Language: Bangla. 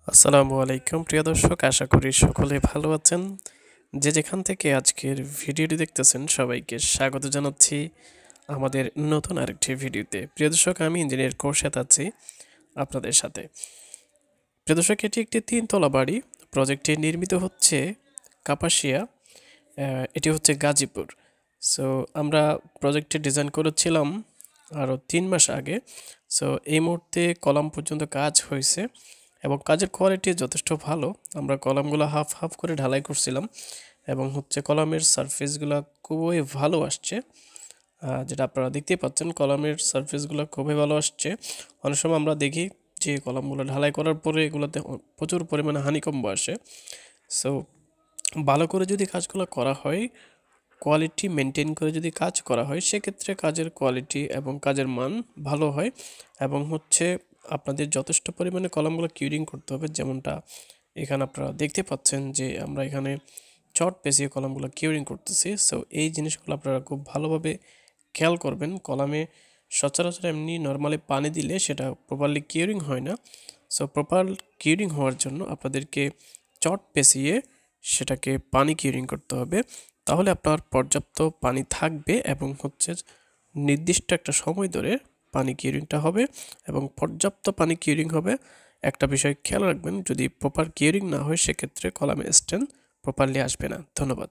আসসালামু আলাইকুম প্রিয় দর্শক, আশা করি সকলে ভালো আছেন। যে যেখান থেকে আজকের ভিডিওটি দেখতেছেন সবাইকে স্বাগত জানাচ্ছি আমাদের নতুন আরেকটি ভিডিওতে। প্রিয় দর্শক, আমি ইঞ্জিনিয়ার খোরশেদ আছি আপনাদের সাথে। প্রিয় দর্শক, এটি একটি 3 তলা বাড়ি। প্রজেক্টটি নির্মিত হচ্ছে কাপাসিয়া, এটি হচ্ছে গাজীপুর। সো আমরা প্রজেক্টটি ডিজাইন করেছিলাম আরও 3 মাস আগে। সো এই মুহূর্তে কলাম পর্যন্ত কাজ হয়েছে এবং কাজের কোয়ালিটি যথেষ্ট ভালো। আমরা কলামগুলো হাফ হাফ করে ঢালাই করছিলাম এবং হচ্ছে কলামের সারফেসগুলো খুবই ভালো আসছে। যেটা আপনারা দেখতেই পাচ্ছেন, কলামের সারফেসগুলো খুবই ভালো আসছে। অনেক সময় আমরা দেখি যে কলামগুলো ঢালাই করার পরে এগুলোতে প্রচুর পরিমাণে হানিকম্ব আসে। সো ভালো করে যদি কাজগুলো করা হয়, কোয়ালিটি মেনটেন করে যদি কাজ করা হয়, সেক্ষেত্রে কাজের কোয়ালিটি এবং কাজের মান ভালো হয়। এবং হচ্ছে আপনাদের যথেষ্ট পরিমাণে কলামগুলো কিউরিং করতে হবে, যেমনটা এখানে আপনারা দেখতে পাচ্ছেন যে আমরা এখানে চট পেঁচিয়ে কলামগুলো কিউরিং করতেছি। সো এই জিনিসগুলো আপনারা খুব ভালোভাবে খেয়াল করবেন। কলামে সচরাচর এমনি নর্মালি পানি দিলে সেটা প্রপারলি কিউরিং হয় না। সো প্রপার কিউরিং হওয়ার জন্য আপনাদেরকে চট পেঁচিয়ে সেটাকে পানি কিউরিং করতে হবে। তাহলে আপনার পর্যাপ্ত পানি থাকবে এবং হচ্ছে নির্দিষ্ট একটা সময় ধরে পানি কিউরিংটা হবে এবং পর্যাপ্ত পানি কিউরিং হবে। একটা বিষয় খেয়াল রাখবেন, যদি প্রপার কিউরিং না হয় সেক্ষেত্রে কলামে স্ট্রেন প্রপারলি আসবে না। ধন্যবাদ।